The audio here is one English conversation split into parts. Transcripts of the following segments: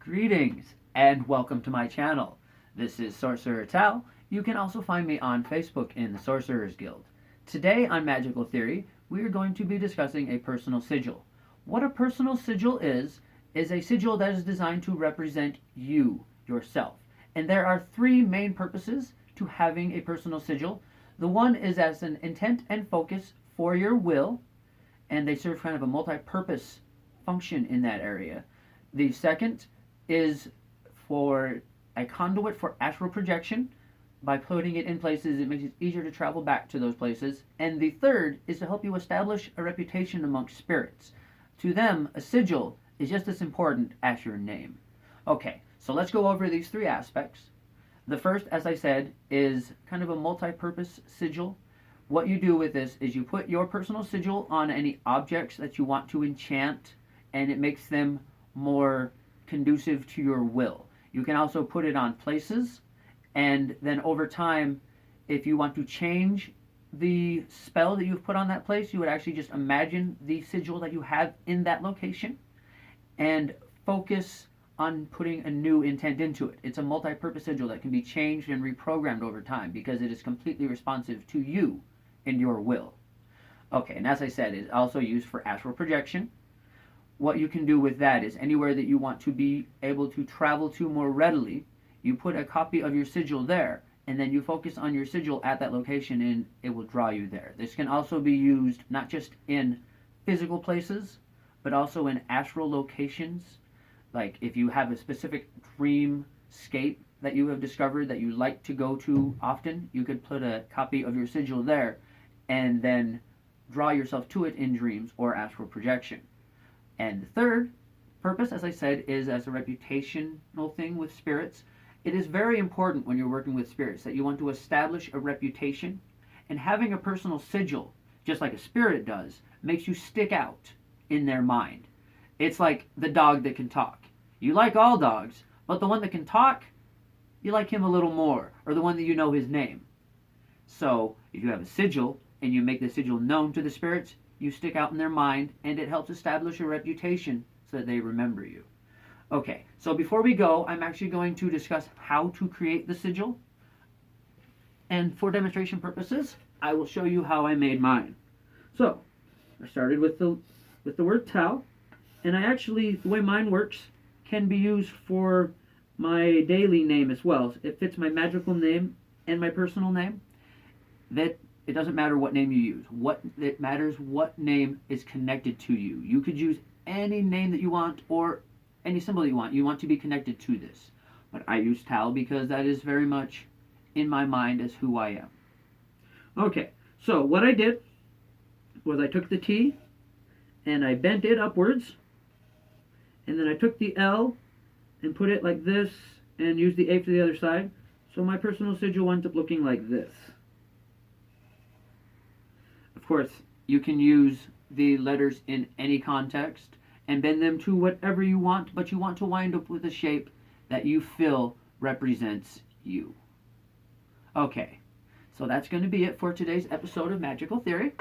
Greetings and welcome to my channel. This is Sorcerer Tal. You can also find me on Facebook in the Sorcerers Guild. Today on Magical Theory, we are going to be discussing a personal sigil. What a personal sigil is a sigil that is designed to represent you, yourself. And there are three main purposes to having a personal sigil. The one is as an intent and focus for your will, and they serve kind of a multi-purpose function in that area. The second is for a conduit for astral projection. By putting it in places, it makes it easier to travel back to those places. And the third is to help you establish a reputation amongst spirits. To them, a sigil is just as important as your name. Okay, so let's go over these three aspects. The first, as I said, is kind of a multi-purpose sigil. What you do with this is you put your personal sigil on any objects that you want to enchant, and it makes them more conducive to your will. You can also put it on places, and then over time, if you want to change the spell that you've put on that place, you would actually just imagine the sigil that you have in that location and focus on putting a new intent into it. It's a multi-purpose sigil that can be changed and reprogrammed over time because it is completely responsive to you and your will. Okay, and as I said, it's also used for astral projection. What you can do with that is anywhere that you want to be able to travel to more readily, you put a copy of your sigil there, and then you focus on your sigil at that location and it will draw you there. This can also be used not just in physical places, but also in astral locations. Like if you have a specific dreamscape that you have discovered that you like to go to often, you could put a copy of your sigil there and then draw yourself to it in dreams or astral projection. And the third purpose, as I said, is as a reputational thing with spirits. It is very important when you're working with spirits that you want to establish a reputation, and having a personal sigil, just like a spirit does, makes you stick out in their mind. It's like the dog that can talk. You like all dogs, but the one that can talk, you like him a little more, or the one that you know his name. So if you have a sigil and you make the sigil known to the spirits, you stick out in their mind, and it helps establish a reputation so that they remember you. Okay, so before we go, I'm actually going to discuss how to create the sigil. And for demonstration purposes, I will show you how I made mine. So, I started with the word Tau, and I actually, the way mine works, can be used for my daily name as well. It fits my magical name and my personal name. That it doesn't matter what name you use. It matters what name is connected to you. You could use any name that you want or any symbol that you want. You want to be connected to this. But I use Tal because that is very much in my mind as who I am. Okay, so what I did was I took the T and I bent it upwards, and then I took the L and put it like this and used the A for the other side. So my personal sigil winds up looking like this. Of course, you can use the letters in any context and bend them to whatever you want, but you want to wind up with a shape that you feel represents you. Okay, so that's going to be it for today's episode of Magical Theory.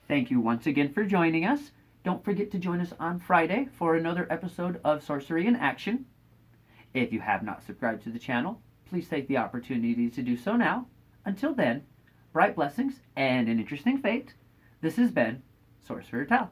Thank you once again for joining us. Don't forget to join us on Friday for another episode of Sorcery in Action. If you have not subscribed to the channel, please take the opportunity to do so now. Until then, bright blessings and an interesting fate. This has been Sorcerer Tal.